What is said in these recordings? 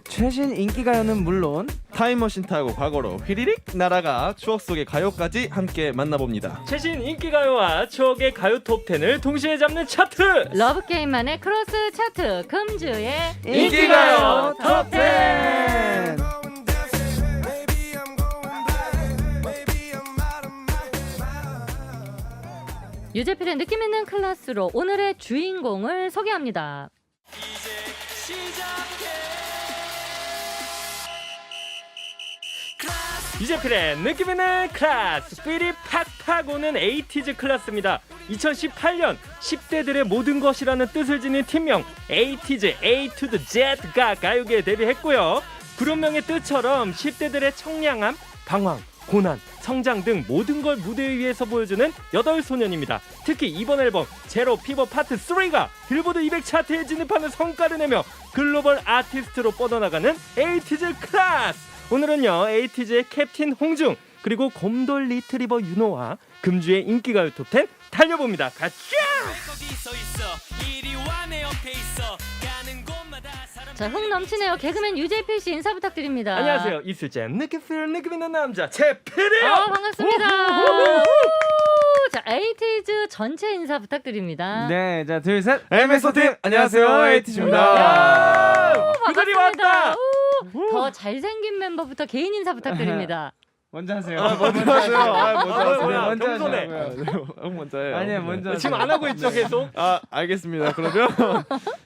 최신 인기가요는 물론 타임머신 타고 과거로 휘리릭 날아가 추억 속의 가요까지 함께 만나봅니다. 최신 인기가요와 추억의 가요 톱10을 동시에 잡는 차트 러브게임만의 크로스 차트 금주의 인기가요 톱10. 유재필의 느낌있는 클래스로 오늘의 주인공을 소개합니다. 유재필의 느낌있는 클래스 삐리 팍팍 오는 에이티즈 클래스입니다. 2018년 10대들의 모든 것이라는 뜻을 지닌 팀명 에이티즈 A to the Z가 가요계에 데뷔했고요. 그룹명의 뜻처럼 10대들의 청량함, 방황, 고난, 성장 등 모든 걸 무대 위에서 보여주는 8소년입니다. 특히 이번 앨범 제로 피버 파트 3가 빌보드 200 차트에 진입하는 성과를 내며 글로벌 아티스트로 뻗어나가는 에이티즈 클래스. 오늘은요 에이티즈의 캡틴 홍중 그리고 곰돌 리트리버 윤호와 금주의 인기가요 톱10 달려봅니다. 가자! 자, 흥 넘치네요. 개그맨 유재필 씨 인사 부탁드립니다. 안녕하세요. 이슬잼 느낌 있는 남자 재필이요. 반갑습니다. 자, 에이티즈 전체 인사 부탁드립니다. 네, 자, 둘, 셋. MSO 팀 안녕하세요 에이티즈입니다. 그들이 왔다. 더 잘생긴 멤버부터 개인 인사 부탁드립니다. 먼저 하세요. 먼저 하세요. 먼저 겸손해. 먼저 해요. 아니야, 먼저 하세요. 지금 안 하고 있죠 계속? 알겠습니다. 그러면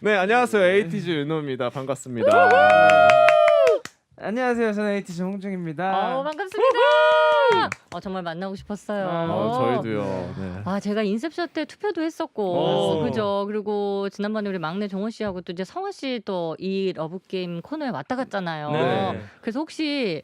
네 안녕하세요 에이티즈 윤호입니다. 반갑습니다. 안녕하세요. 저는 에이티즈 홍중입니다. 반갑습니다. 정말 만나고 싶었어요. 저희도요. 네. 제가 인셉션 때 투표도 했었고, 그죠? 그리고 지난번에 우리 막내 정원 씨하고 또 이제 성화 씨 또 이 러브 게임 코너에 왔다 갔잖아요. 네. 그래서 혹시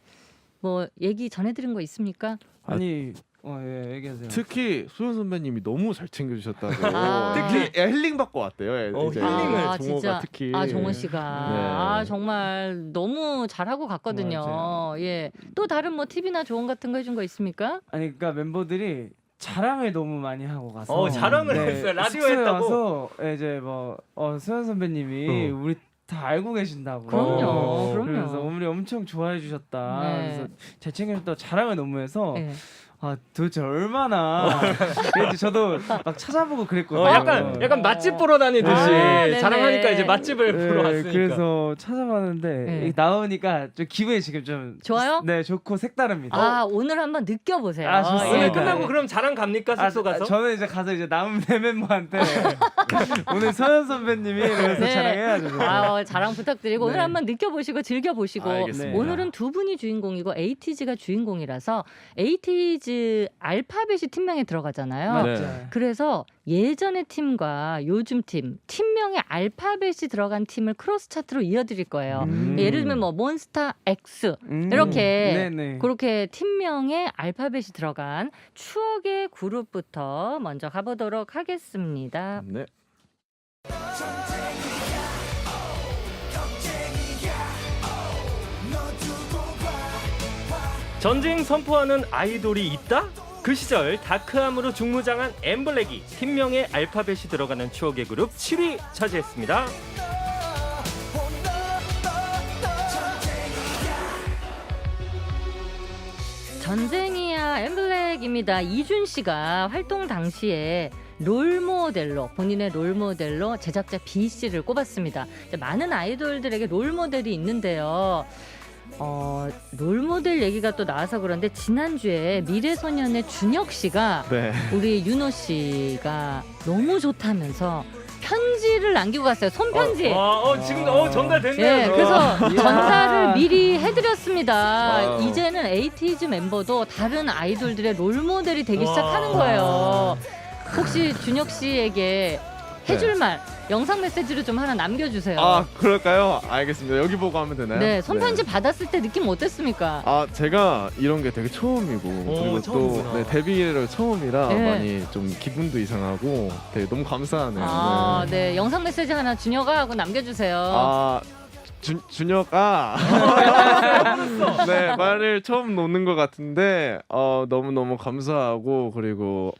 뭐 얘기 전해드린 거 있습니까? 아니, 예, 얘기하세요. 특히 소연 선배님이 너무 잘 챙겨주셨다고. 아. 특히 힐링 받고 왔대요. 이제 힐링을 종호가 진짜. 특히. 정원 씨가 정말 너무 잘하고 갔거든요. 맞아요. 예. 또 다른 뭐 팁이나 조언 같은 거 해준 거 있습니까? 아니, 그러니까 멤버들이 자랑을 너무 많이 하고 가서 자랑을 했어요. 라디오 숙소에 했다고? 와서 이제 뭐 소연 선배님이 우리 다 알고 계신다고. 그럼요. 그래서 우리 엄청 좋아해 주셨다. 네. 그래서 잘 챙겨줬다 자랑을 너무 해서 예. 도대체 얼마나 그래서 저도 막 찾아보고 그랬거든요. 약간 맛집 보러 다니듯이 네네. 자랑하니까 이제 맛집을 보러 왔으니까. 그래서 찾아봤는데 네. 이게 나오니까 좀 기분이 지금 좀 좋아요? 네, 좋고 색다릅니다. 오늘 한번 느껴보세요. 좋습니다. 오늘 예. 끝나고 그럼 자랑 갑니까 숙소 가서? 저는 이제 가서 이제 남은 네 멤버한테 오늘 서현 선배님이 그래서 네. 자랑해야죠. 저는. 자랑 부탁드리고 오늘 네. 한번 느껴보시고 즐겨보시고 알겠습니다. 오늘은 두 분이 주인공이고 에이티즈가 주인공이라서 에이티즈 알파벳이 팀명에 들어가잖아요. 네. 그래서 예전의 팀과 요즘 팀명에 알파벳이 들어간 팀을 크로스 차트로 이어드릴 거예요. 예를 들면 뭐 몬스타 X 이렇게 네네. 그렇게 팀명에 알파벳이 들어간 추억의 그룹부터 먼저 가보도록 하겠습니다. 네. 전쟁 선포하는 아이돌이 있다? 그 시절 다크함으로 중무장한 엠블랙이 팀명에 알파벳이 들어가는 추억의 그룹 7위 차지했습니다. 전쟁이야 엠블랙입니다. 이준 씨가 활동 당시에 롤모델로 본인의 롤모델로 제작자 B 씨를 꼽았습니다. 많은 아이돌들에게 롤모델이 있는데요. 롤모델 얘기가 또 나와서 그런데 지난주에 미래소년의 준혁 씨가 네. 우리 윤호 씨가 너무 좋다면서 편지를 남기고 갔어요. 손편지. 지금 전달됐네요. 네, 그래서 이야. 전달을 미리 해드렸습니다. 와우. 이제는 에이티즈 멤버도 다른 아이돌들의 롤모델이 되기 시작하는 거예요. 혹시 준혁 씨에게 해줄 말 영상 메시지로 좀 하나 남겨주세요. 그럴까요? 알겠습니다. 여기 보고 하면 되나요? 네, 손편지 받았을 때 느낌 어땠습니까? 제가 이런 게 되게 처음이고 그리고 처음이구나. 또 데뷔를 처음이라 네. 많이 좀 기분도 이상하고 되게 너무 감사하네요. 네, 영상 메시지 하나 준혁아 하고 남겨주세요. 준혁아. 네, 말을 처음 놓는 것 같은데 너무 너무 감사하고 그리고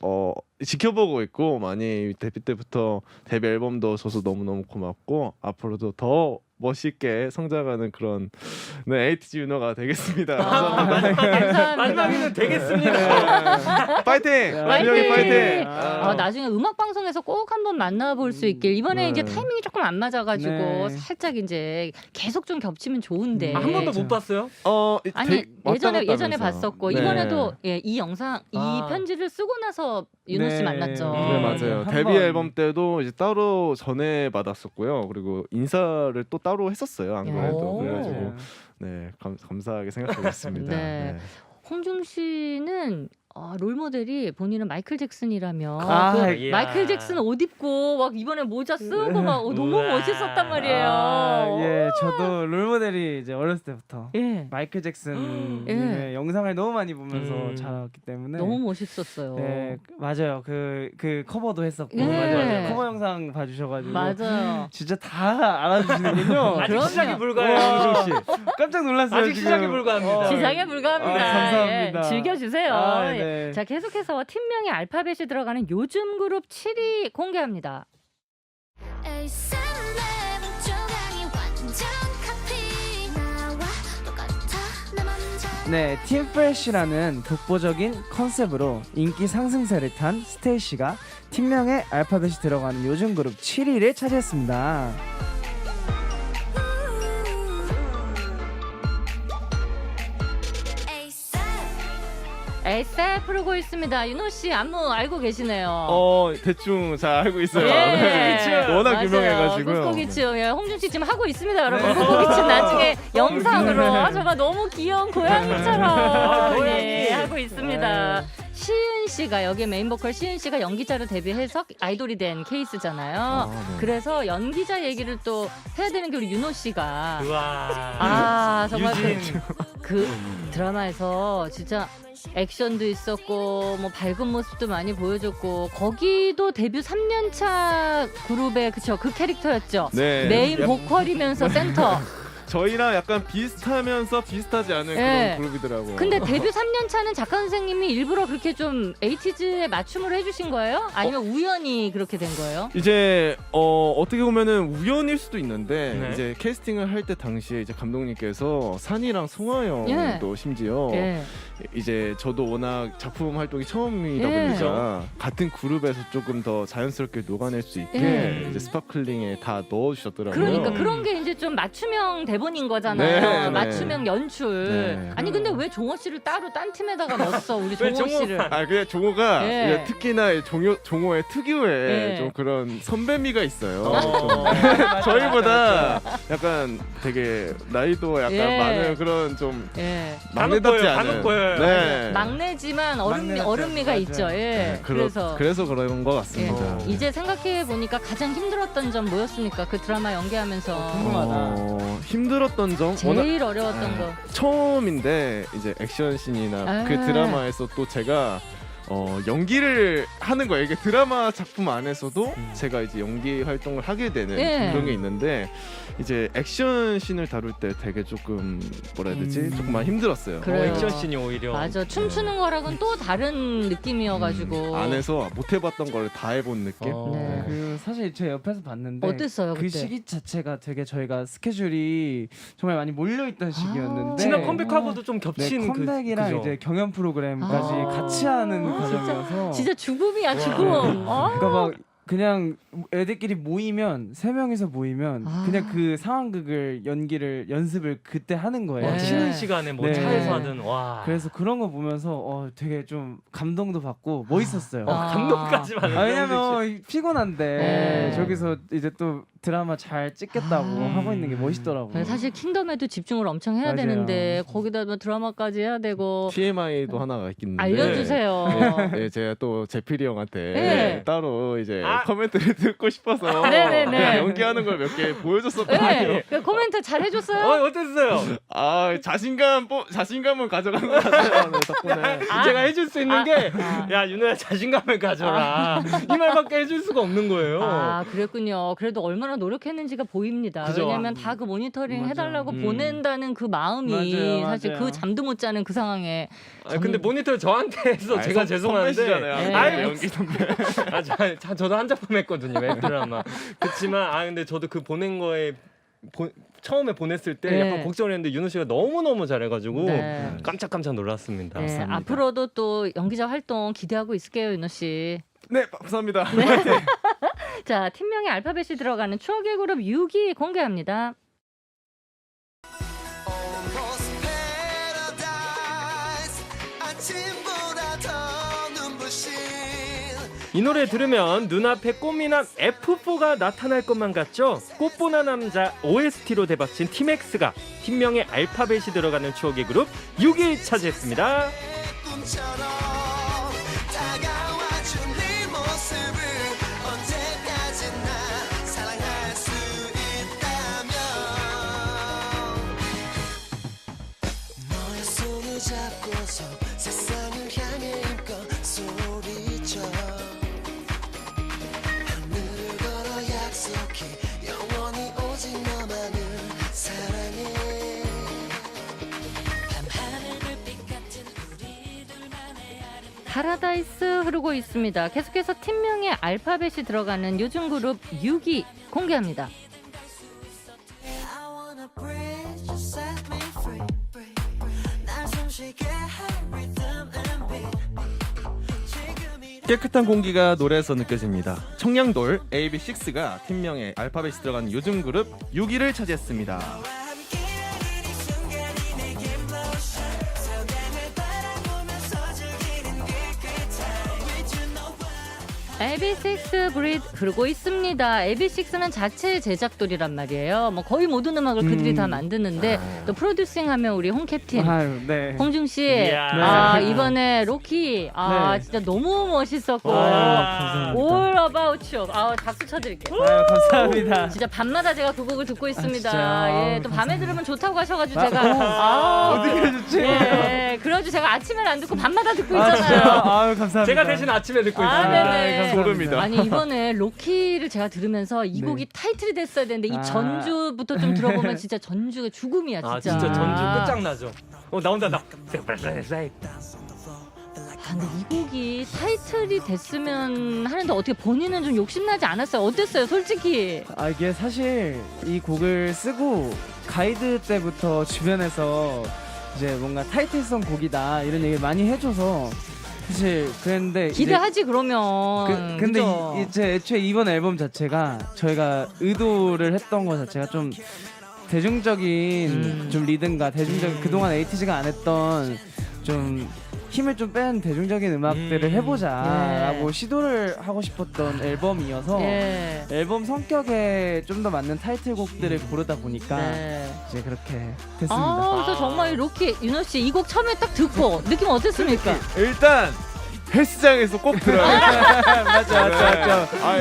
지켜보고 있고 많이 데뷔 때부터 데뷔 앨범도 줘서 너무 너무 고맙고 앞으로도 더 멋있게 성장하는 그런 에이티즈 윤호가 되겠습니다. 감사합니다. 마지막에는 되겠습니다. 파이팅! 준혁이 파이팅! 나중에 음악 방송에서 꼭 한번 만나볼 수 있길. 이번에 네. 이제 타이밍이 조금 안 맞아가지고 네. 살짝 이제 계속 좀 겹치면 좋은데. 한 번도 못 봤어요? 아니 왔다 갔다 예전에 하면서. 봤었고 네. 이번에도 이 영상 이 아. 편지를 쓰고 나서 윤호 씨 네. 만났죠. 네 맞아요. 한 데뷔 번. 앨범 때도 이제 따로 전해 받았었고요. 그리고 인사를 또 따로 했었어요. 안 그래도 오. 그래가지고 네 감사하게 생각하고 있습니다. 네. 홍중 씨는 롤 모델이 본인은 마이클 잭슨이라며 아, 마이클 잭슨 옷 입고 막 이번에 모자 쓰고 막 너무 우와. 멋있었단 말이에요. 예, 저도 롤 모델이 이제 어렸을 때부터 예. 마이클 잭슨 예. 영상을 너무 많이 보면서 음. 자랐기 때문에 너무 멋있었어요. 네, 맞아요. 그 커버도 했었고 예. 맞아요. 커버 영상 봐주셔가지고 맞아요. 진짜 다 알아주시는군요. 아직 그럼요. 시작이 불가해요, 홍중 씨. 깜짝 놀랐어요. 아직 지금. 시작이 불가합니다. 시작에 불과합니다. 감사합니다. 예, 즐겨주세요. 아, 예. 네. 자, 계속해서 팀명의 알파벳이 들어가는 요즘 그룹 7위 공개합니다. 네, 팀 프레쉬라는 독보적인 컨셉으로 인기 상승세를 탄 스테이시가 팀명에 알파벳이 들어가는 요즘 그룹 7위를 차지했습니다. 에세 부르고 있습니다. 윤호 씨 안무 알고 계시네요. 대충 잘 알고 있어요. 예. 네. 워낙 맞아요. 유명해가지고요. 꾹꾹이츠. 예, 홍준 씨 지금 하고 있습니다, 여러분. 네. 꾹꾹이츠 나중에 영상으로 정말 너무 귀여운 고양이처럼 고양이. 예, 하고 있습니다. 시은 씨가 여기 메인 보컬 시은 씨가 연기자로 데뷔해서 아이돌이 된 케이스잖아요. 네. 그래서 연기자 얘기를 또 해야 되는 게 우리 윤호 씨가 우와. 정말 유진. 그 드라마에서 진짜 액션도 있었고 뭐 밝은 모습도 많이 보여줬고 거기도 데뷔 3년차 그룹의 그 캐릭터였죠. 네. 메인 보컬이면서 센터. 저희랑 약간 비슷하면서 비슷하지 않은 네. 그런 그룹이더라고요. 근데 데뷔 3년 차는 작가 선생님이 일부러 그렇게 좀 에이티즈에 맞춤을 해주신 거예요? 아니면 우연히 그렇게 된 거예요? 이제 어떻게 보면은 우연일 수도 있는데 네. 이제 캐스팅을 할 때 당시에 이제 감독님께서 산이랑 송하영도 심지어 예. 이제 저도 워낙 작품 활동이 처음이다 예. 보니까 같은 그룹에서 조금 더 자연스럽게 녹아낼 수 있게 예. 이제 스파클링에 다 넣어주셨더라고요. 그러니까 그런 게 이제 좀 맞춤형 대본인 거잖아요. 네, 네. 맞춤형 연출. 네. 아니 근데 왜 종호 씨를 따로 딴 팀에다가 넣었어? 우리 왜 종호 종호- 씨를. 아 그냥 종호가 예. 이제 특히나 이 종호의 특유의 예. 좀 그런 선배미가 있어요. 어. 저희보다 약간 되게 나이도 약간 예. 많은 그런 좀 예. 막내답지 않은. 단옥 보여요. 네. 막내지만 막내답지 어른미가 않죠. 있죠. 예. 네, 그래서 그래서 그런 것 예. 같습니다. 이제 생각해 보니까 가장 힘들었던 점 뭐였습니까? 그 드라마 연기하면서 궁금하다. 힘들었던 점 워낙 제일 어려웠던 네. 거. 처음인데 이제 액션 씬이나 그 아. 드라마에서 또 제가 연기를 하는 거예요. 이게 드라마 작품 안에서도 제가 이제 연기 활동을 하게 되는 예. 그런 게 있는데 이제 액션 씬을 다룰 때 되게 조금 뭐라 해야 되지? 조금 많이 힘들었어요. 그래요. 액션 씬이 오히려. 맞아. 춤추는 거랑은 또 다른 느낌이어가지고. 안에서 못 해봤던 걸 다 해본 느낌. 네. 그 사실 제 옆에서 봤는데 어땠어요 그 그때? 시기 자체가 되게 저희가 스케줄이 정말 많이 몰려있던 시기였는데 지난 컴백하고도 좀 네, 겹친 컴백이랑 그죠? 이제 경연 프로그램까지 아. 같이 하는 과정이어서 진짜 죽음이야 죽음. 그러니까 막 그냥 애들끼리 모이면 3명이서 모이면 아. 그냥 그 상황극을 연습을 그때 하는 거예요. 와, 네. 쉬는 시간에 뭐 네. 차에서 하든 와. 그래서 그런 거 보면서 되게 좀 감동도 받고 멋있었어요. 아. 감동까지 받는. 왜냐면 피곤한데 네. 저기서 이제 또 드라마 잘 찍겠다고 하고 있는 게 멋있더라고요. 사실 킹덤에도 집중을 엄청 해야 맞아요. 되는데 거기다 뭐 드라마까지 해야 되고 TMI도 하나가 있는데 알려주세요. 네, 제가 또 제필이 형한테 네. 따로 이제 커멘트를 듣고 싶어서 네네네. 그냥 연기하는 걸 몇 개 보여줬었거든요. 네, 그 코멘트 잘 해줬어요. 어땠어요? 아 자신감을 가져간 것 같아요. 덕분에. 제가 해줄 수 있는 게, 아. 야 윤호야 자신감을 가져라. 이 말밖에 해줄 수가 없는 거예요. 아 그랬군요. 그래도 얼마나 얼마나 노력했는지가 보입니다. 그죠. 왜냐하면 다 그 모니터링 맞아. 해달라고 보낸다는 그 마음이 맞아요, 사실 맞아요. 그 잠도 못 자는 그 상황에 근데 모니터 저한테 해서 제가 죄송한데 선배시잖아요. 네. 연기 선배. 저도 한 작품 했거든요 웹드라마. 그렇지만 근데 저도 그 보낸 거에 처음에 보냈을 때 네. 약간 걱정을 했는데 윤호 씨가 너무 잘해가지고 네. 깜짝 놀랐습니다. 네, 감사합니다. 앞으로도 또 연기자 활동 기대하고 있을게요, 윤호 씨. 네, 감사합니다. 자, 팀명에 알파벳이 들어가는 추억의 그룹 6위 공개합니다. Almost paradise. 아침보다 더 눈부신 이 노래 들으면 눈앞에 꽃미남 F4가 나타날 것만 같죠? 꽃보나 남자 OST로 대박친 팀엑스가 팀명에 알파벳이 들어가는 추억의 그룹 6위 차지했습니다. 꿈처럼 다가와준 네 모습을 언제까지나 사랑할 수 있다면 너의 손을 잡고서 세상을 향해 힘껏 소리쳐 하늘을 걸어 약속해 영원히 오직 너만을 사랑해 밤하늘 불빛 같은 우리들만의 파라다이스 흐르고 있습니다. 계속해서 팀명에 알파벳이 들어가는 요즘 그룹 6위 공개합니다. I wanna breathe, just set me free. 날 숨쉬게 할 rhythm and beat. 지금이 깨끗한 공기가 노래에서 느껴집니다. 청량돌 AB6IX가 팀명에 알파벳이 들어가는 요즘 그룹 6위를 차지했습니다. 함께하는 이 순간이 내게 motion. 서강을 바라보면서 즐기는 good time with you know why. AB6 브릿 흐르고 있습니다. AB6는 자체 제작돌이란 말이에요. 뭐 거의 모든 음악을 그들이 다 만드는데 또 프로듀싱하면 우리 홍 캡틴 아유, 네. 홍중 씨, 이야. 이번에 로키, 네. 진짜 너무 멋있었고, 감사합니다. All About You, 박수 쳐드릴게요. 아유, 감사합니다. 진짜 밤마다 제가 그 곡을 듣고 있습니다. 진짜요? 예, 또 밤에 감사합니다. 들으면 좋다고 하셔가지고 제가 어떻게 좋지? 예, 그래가지고 제가 아침에는 안 듣고 밤마다 듣고 아, 있잖아요. 진짜요? 아유, 감사합니다. 제가 대신 아침에 듣고 아, 있습니다. 네네. 소름이다. 아니 이번에 로키를 제가 들으면서 이 네. 곡이 타이틀이 됐어야 되는데 이 아. 전주부터 좀 들어보면 진짜 전주가 죽음이야 진짜. 진짜 전주 끝장나죠. 나온다. 근데 이 곡이 타이틀이 됐으면 하는데 어떻게 본인은 좀 욕심나지 않았어요? 어땠어요, 솔직히? 이게 사실 이 곡을 쓰고 가이드 때부터 주변에서 이제 뭔가 타이틀성 곡이다 이런 얘기를 많이 해줘서 사실 그랬는데 기대하지 그러면. 근데 그죠? 이제 애초에 이번 앨범 자체가 저희가 의도를 했던 것 자체가 좀 대중적인 좀 리듬과 대중적인 그동안 에이티즈가 안 했던 좀 힘을 좀 뺀 대중적인 음악들을 해보자라고 예. 시도를 하고 싶었던 앨범이어서 예. 앨범 성격에 좀 더 맞는 타이틀곡들을 고르다 보니까 네. 이제 그렇게 됐습니다. 그래서 정말 로키 윤호 씨 이 곡 처음에 딱 듣고 느낌 어땠습니까? 일단 헬스장에서 꼭 들어요.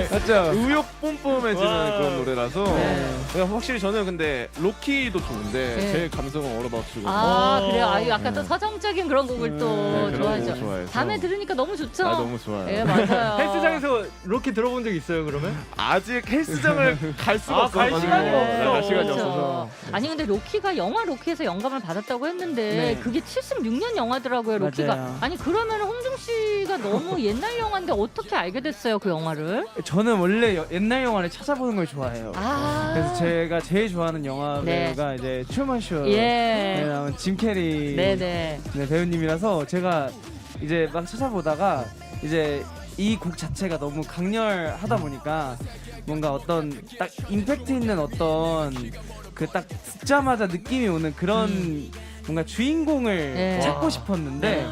맞죠. 의욕 뿜뿜해지는 와. 그런 노래라서 네. 그러니까 확실히 저는 근데 로키도 좋은데 네. 제일 감성은 얼어바치고 그래요. 약간 또 서정적인 그런 곡을 또 네, 그런 좋아하죠. 곡을 좋아해서. 밤에 들으니까 너무 좋죠. 너무 좋아요. 예, 맞아요. 헬스장에서 로키 들어본 적 있어요 그러면? 아직 헬스장을 갈 수가 없어요. 갈 시간이 없어. 갈 시간이 그렇죠. 없어서. 아니 근데 로키가 영화 로키에서 영감을 받았다고 했는데 네. 그게 76년 영화더라고요. 로키가. 맞아요. 아니 그러면 홍중 씨가 너무 옛날 영화인데 어떻게 알게 됐어요 그 영화를? 저는 원래 옛날 영화를 찾아보는 걸 좋아해요. 그래서 제가 제일 좋아하는 영화배우가 이제 트루먼 쇼에 예. 나온 짐 캐리 네네. 네, 배우님이라서 제가 이제 막 찾아보다가 이제 이 곡 자체가 너무 강렬하다 보니까 뭔가 어떤 딱 임팩트 있는 어떤 그 딱 듣자마자 느낌이 오는 그런 뭔가 주인공을 네. 찾고 싶었는데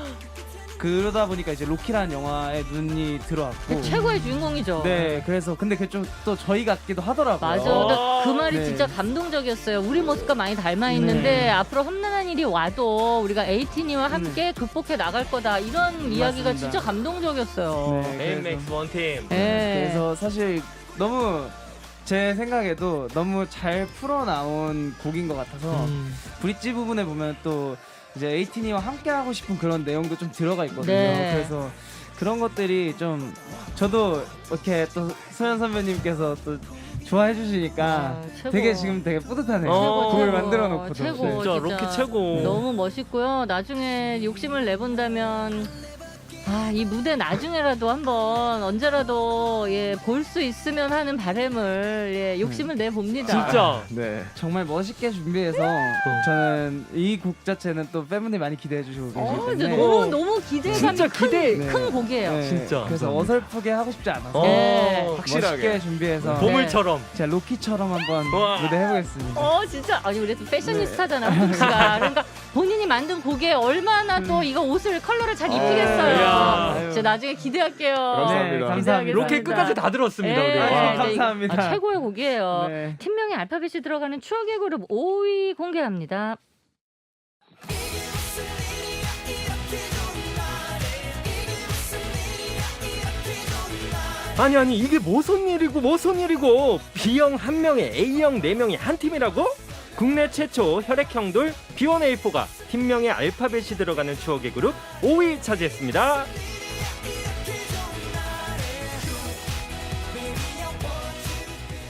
그러다 보니까 이제 로키라는 영화에 눈이 들어왔고 최고의 주인공이죠. 네, 그래서 근데 그게 좀 또 저희 같기도 하더라고요. 맞아. 근데 그 말이 네. 진짜 감동적이었어요. 우리 모습과 많이 닮아 있는데 네. 앞으로 험난한 일이 와도 우리가 에이티니와 함께 극복해 나갈 거다. 이런 이야기가 맞습니다. 진짜 감동적이었어요. 네, 에이맥스 원팀. 그래서 사실 너무 제 생각에도 너무 잘 풀어 나온 곡인 것 같아서 브릿지 부분에 보면 또 이제 에이티니와 함께 하고 싶은 그런 내용도 좀 들어가 있거든요. 네. 그래서 그런 것들이 좀 저도 이렇게 또 소연 선배님께서 또 좋아해 주시니까 최고. 되게 지금 되게 뿌듯하네요. 어. 곡을 만들어 놓고도. 최고. 진짜 로키 최고. 너무 멋있고요. 나중에 욕심을 내본다면 이 무대 나중에라도 한번 언제라도 볼 수 있으면 하는 바람을 욕심을 내봅니다. 진짜. 네. 정말 멋있게 준비해서 저는 이 곡 자체는 또 팬분들이 많이 기대해 주시고 계시기 이제 때문에 너무 기대감이 진짜 기대. 큰 곡이에요. 네, 진짜. 그래서 감사합니다. 어설프게 하고 싶지 않아서 네. 확실하게. 멋있게 준비해서 보물처럼. 제가 로키처럼 한번 와. 무대 해보겠습니다. 진짜 아니 우리 또 패셔니스타잖아 홍 씨가. 그러니까 본인이 만든 곡에 얼마나 또 이거 옷을 컬러를 잘 입히겠어요. 이야. 진짜 나중에 기대할게요. 감사합니다. 네, 감사합니다. 로키 끝까지 다 들었습니다. 네, 우리. 아, 와. 네, 감사합니다. 최고의 곡이에요. 네. 팀명에 알파벳이 들어가는 추억의 그룹 5위 공개합니다. 아니 이게 무슨 일이고 B형 1명에 A형 4명이 한 팀이라고? 국내 최초 혈액형돌 B1A4가 팀명에 알파벳이 들어가는 추억의 그룹 5위 차지했습니다.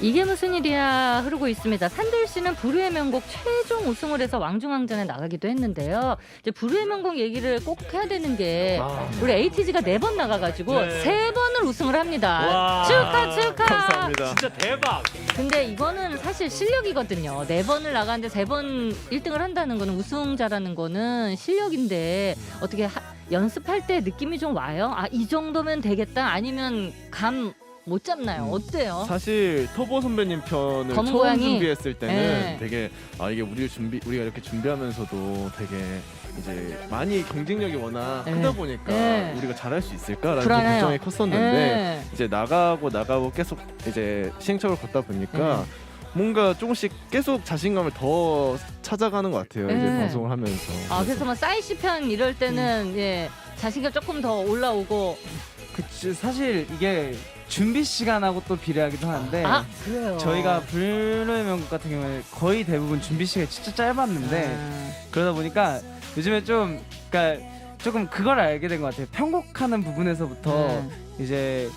이게 무슨 일이야 흐르고 있습니다. 산들 씨는 불후의 명곡 최종 우승을 해서 왕중왕전에 나가기도 했는데요. 이제 불후의 명곡 얘기를 꼭 해야 되는 게 우리 에이티즈가 4번 나가가지고 네. 3번을 우승을 합니다. 와. 축하. 감사합니다. 진짜 대박. 근데 이거는 사실 실력이거든요. 4번을 나가는데 3번 1등을 한다는 거는 우승자라는 거는 실력인데 어떻게 연습할 때 느낌이 좀 와요? 이 정도면 되겠다? 아니면 감 못 잡나요? 어때요? 사실 터보 선배님 편을 검은 처음 고양이? 준비했을 때는 네. 되게 이게 우리가 이렇게 준비하면서도 되게 이제 많이 경쟁력이 워낙 네. 크다 보니까 네. 우리가 잘할 수 있을까라는 불안해요. 걱정이 컸었는데 네. 이제 나가고 계속 이제 시행착오를 걷다 보니까 뭔가 조금씩 계속 자신감을 더 찾아가는 것 같아요. 이제 네. 방송을 하면서. 그래서 뭐 싸이씨 편 이럴 때는 자신감 조금 더 올라오고. 그치, 사실 이게 준비 시간하고 또 비례하기도 하는데 그래요. 저희가 불후의 명곡 같은 경우에 거의 대부분 준비 시간이 진짜 짧았는데 그러다 보니까 요즘에 그러니까 조금 그걸 알게 된 것 같아요. 편곡하는 부분에서부터 이제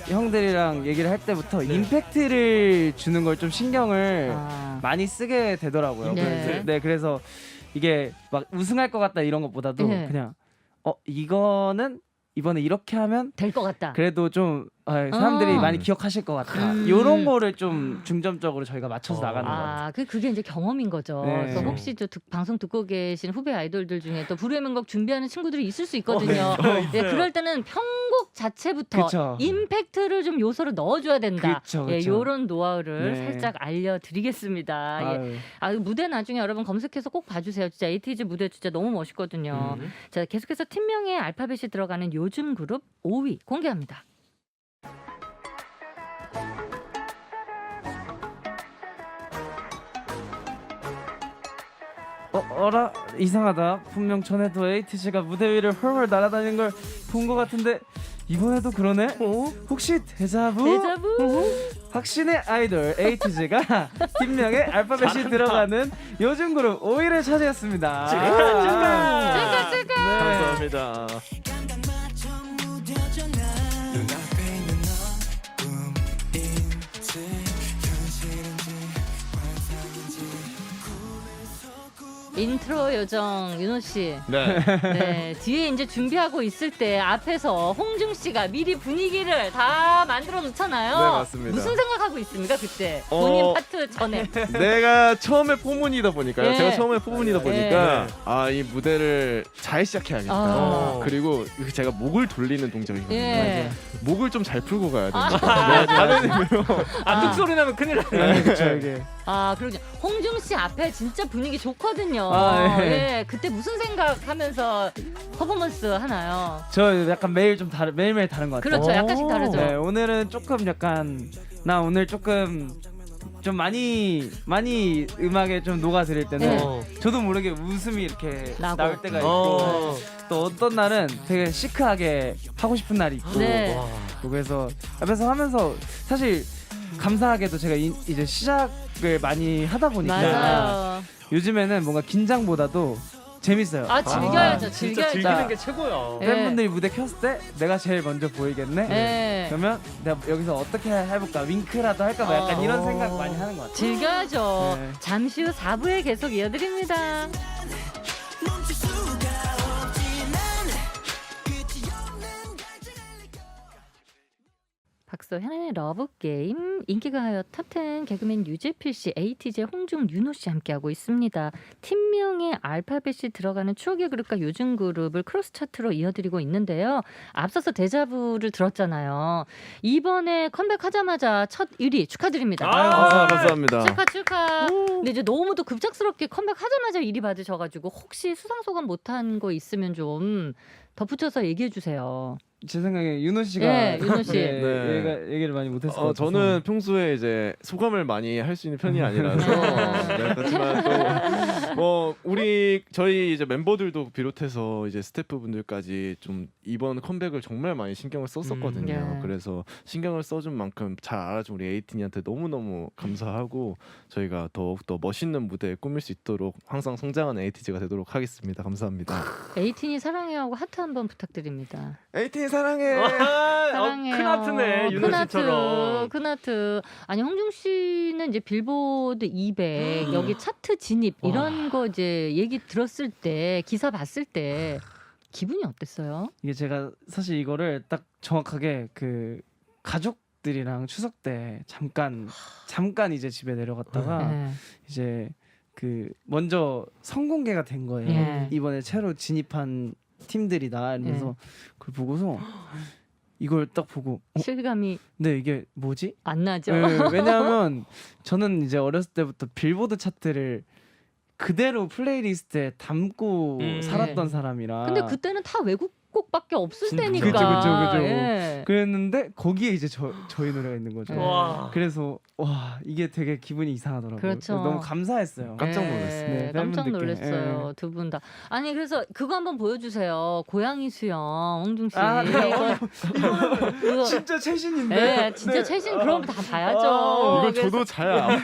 형들이랑 얘기를 할 때부터 임팩트를 주는 걸 좀 신경을 많이 쓰게 되더라고요. 네. 그래서 이게 막 우승할 것 같다 이런 것보다도 네. 그냥 이거는 이번에 이렇게 하면 될 것 같다. 그래도 좀 사람들이 많이 기억하실 것 같다. 이런 거를 좀 중점적으로 저희가 맞춰서 나가는 것 같아요. 그게 이제 경험인 거죠. 네. 그래서 혹시 또 방송 듣고 계신 후배 아이돌들 중에 또 불후의 명곡 준비하는 친구들이 있을 수 있거든요. 그럴 때는 편곡 자체부터 그쵸. 임팩트를 좀 요소를 넣어줘야 된다. 그쵸. 요런 노하우를 네. 살짝 알려드리겠습니다. 아유. 무대 나중에 여러분 검색해서 꼭 봐주세요. 진짜 에이티즈 무대 진짜 너무 멋있거든요. 자, 계속해서 팀명에 알파벳이 들어가는 요즘 그룹 5위 공개합니다. 어라 이상하다. 분명 전에도 에이티즈가 무대 위를 헐헐 날아다니는 걸 본 것 같은데 이번에도 그러네. 혹시 데자부? 확신의 아이돌 에이티즈가 팀명에 알파벳이 들어가는 요즘 그룹 5위를 차지했습니다. 축하! 네. 감사합니다. 감각 맞춰 무뎌져 나 눈앞에 있는 너 꿈인지 현실인지 환상인지 인트로 요정 윤호 씨. 네. 네, 뒤에 이제 준비하고 있을 때 앞에서 홍중 씨가 미리 분위기를 다 만들어 놓잖아요. 네, 맞습니다. 무슨 생각하고 있습니까 그때? 본인 파트 전에. 내가 처음에 포문이다 보니까요. 예. 제가 처음에 포문이다 보니까 이 무대를 잘 시작해야겠다. 그리고 제가 목을 돌리는 동작이거든요. 예. 목을 좀 잘 풀고 가야 된다. 다른 의미로. 뚝 소리 나면 큰일 나요. 네, 그쵸 이게. 그러죠. 홍중 씨 앞에 진짜 분위기 좋거든요. 예. 그때 무슨 생각하면서 퍼포먼스 하나요? 저 약간 매일매일 다른 것 같아요. 그렇죠. 약간씩 다르죠. 네, 오늘은 조금 약간 나 오늘 조금 좀 많이 음악에 좀 녹아들일 때는 저도 모르게 웃음이 이렇게 나고. 나올 때가 있고 또 어떤 날은 되게 시크하게 하고 싶은 날이 있고 네. 그래서 앞에서 하면서 사실 감사하게도 제가 이제 시작을 많이 하다 보니까 맞아요. 요즘에는 뭔가 긴장보다도 재밌어요. 아 즐겨야죠. 진짜 즐겨야죠. 즐기는 게 최고야. 예. 팬분들이 무대 켰을 때 내가 제일 먼저 보이겠네. 예. 그러면 내가 여기서 어떻게 해볼까? 윙크라도 할까? 뭐 약간 이런 생각 많이 하는 것 같아요. 즐겨야죠. 네. 잠시 후 4부에 계속 이어드립니다. 멈출 수가 없지 난 끝이 없는 갈증을 박소현의 러브게임 인기가요 탑10 개그맨 유재필 씨, 에이티즈의 홍중 윤호 씨 함께하고 있습니다. 팀명에 알파벳이 들어가는 추억의 그룹과 요즘 그룹을 크로스 차트로 이어드리고 있는데요. 앞서서 데자부를 들었잖아요. 이번에 컴백하자마자 첫 1위 축하드립니다. 아, 감사합니다. 축하. 근데 이제 너무도 급작스럽게 컴백하자마자 1위 받으셔가지고 혹시 수상 소감 못한 거 있으면 좀 덧붙여서 얘기해 주세요. 제 생각에 윤호 씨가 네, 윤호 씨. 얘기를 많이 못했을 것 같아서. 저는 평소에 이제 소감을 많이 할 수 있는 편이 아니라서 네, 그렇지만 또 저희 이제 멤버들도 비롯해서 이제 스태프분들까지 좀 이번 컴백을 정말 많이 신경을 썼었거든요. 예. 그래서 신경을 써준 만큼 잘 알아준 우리 에이틴이한테 너무너무 감사하고 저희가 더욱더 멋있는 무대에 꾸밀 수 있도록 항상 성장하는 에이티즈가 되도록 하겠습니다. 감사합니다. 에이틴이 사랑해하고 하트 한번 부탁드립니다. 에이틴이 사랑해. 사랑해요. 큰 하트네 윤호 씨처럼. 큰 하트. 아니 홍중 씨는 이제 빌보드 200 여기 차트 진입 이런 거 이제 얘기 들었을 때 기사 봤을 때 기분이 어땠어요? 이게 제가 사실 이거를 딱 정확하게 그 가족들이랑 추석 때 잠깐 이제 집에 내려갔다가 네. 이제 그 먼저 선공개가 된 거예요. 예. 이번에 새로 진입한 팀들이다 이러면서 그걸 보고서 이걸 딱 보고 실감이 근데 이게 뭐지? 안 나죠? 네, 왜냐하면 저는 이제 어렸을 때부터 빌보드 차트를 그대로 플레이리스트에 담고 살았던 사람이라 근데 그때는 다 외국곡밖에 없을 진짜. 때니까. 그죠. 예. 그랬는데 거기에 이제 저희 노래가 있는 거죠. 와. 그래서 와 이게 되게 기분이 이상하더라고요. 그렇죠. 너무 감사했어요. 깜짝 놀랐어요. 네, 깜짝 팬분들께. 놀랐어요. 두 분 다. 아니 그래서 그거 한번 보여주세요. 고양이 수영 홍중 씨. 아, 네. 그거 진짜 최신인데. 네, 진짜 최신 그럼 다 봐야죠. 이거 그래서- 저도 잘 알아요.